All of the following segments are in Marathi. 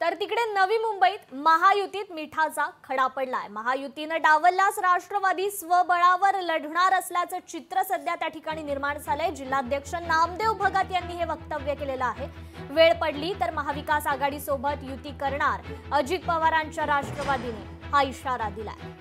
तर तिकडे नवी मुंबईत महायुतीत मिठाचा खडा पडलाय। महायुतीने डावलल्यास राष्ट्रवादी स्वबळावर लढणार असल्याचं चित्र सध्या त्या ठिकाणी निर्माण झालंय। जिल्हाध्यक्ष नामदेव भगत यांनी हे वक्तव्य केलेलं आहे। वेळ पडली तर महाविकास आघाडी सोबत युती करणार अजित पवारांच्या राष्ट्रवादीने हा इशारा दिलाय।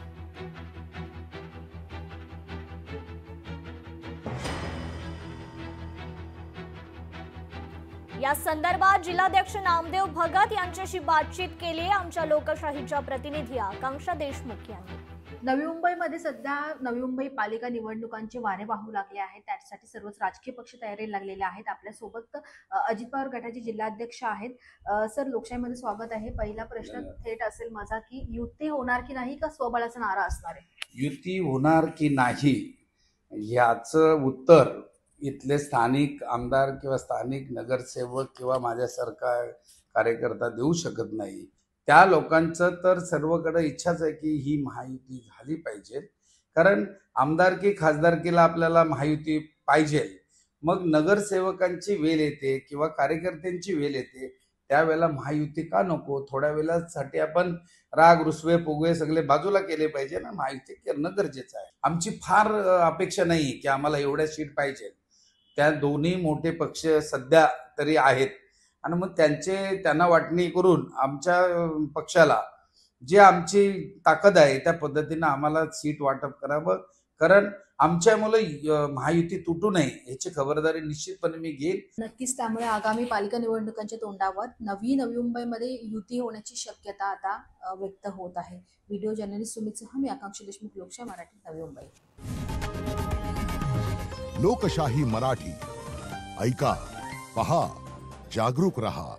या संदर्भात जिल्हाध्यक्ष नामदेव भगत यांच्याशी बातचीत केली आमच्या लोकशाहीच्या प्रतिनिधी आकांक्षा देशमुख यांनी। नवी मुंबईमध्ये सध्या नवी मुंबई पालिका निवडणुकांचे वारे वाहू लागले आहेत। त्यासाठी सर्वच राजकीय पक्ष तयारीला लागलेले आहेत। आपल्या सोबत अजित पवार गटाचे जिल्हाध्यक्ष आहेत। सर, लोकशाहीमध्ये स्वागत आहे। पहिला प्रश्न थेट असेल माझा की युती होणार की नाही का स्वबळाचा नारा असणार आहे? युती होणार की नाही याचं उत्तर इथले स्थानिक आमदार किंवा स्थानिक नगरसेवक किंवा माझ्यासारखा कार्यकर्ता देऊ शकत नाही। त्या लोकांचं तर सर्वकडे इच्छाच आहे की ही महायुती झाली पाहिजे, कारण आमदारकी खासदारकीला आपल्याला महायुती पाहिजे। मग नगरसेवकांची वेळ येते किंवा कार्यकर्त्यांची वेळ येते, त्यावेळेला महायुती का नको? थोड्या वेळासाठी आपण राग रुसवे फुगवे सगळे बाजूला केले पाहिजे ना। महायुती करणं गरजेचं आहे। आमची फार अपेक्षा नाही की आम्हाला एवढ्या सीट पाहिजे। त्या दोन्ही मोठे पक्ष सध्या तरी आहेत आणि मग त्यांना वाटणी करून आमच्या पक्षाला जे आमची ताकद आहे त्या पद्धतीने आम्हाला सीट वाटप करावं, कारण आमच्यामुळे महायुती तुटू नये याची खबरदारी निश्चितपणे मी घेईन। नक्कीच, त्यामुळे आगामी पालिका निवडणुकांच्या तोंडावर नवी मुंबईमध्ये युती होण्याची शक्यता आता व्यक्त होत आहे। व्हिडिओ जर्नलिस्ट सुमित सह मी आकांक्षा देशमुख, लोकशाही मराठी, नवी मुंबई। लोकशाही मराठी ऐका, पहा, जागरूक रहा।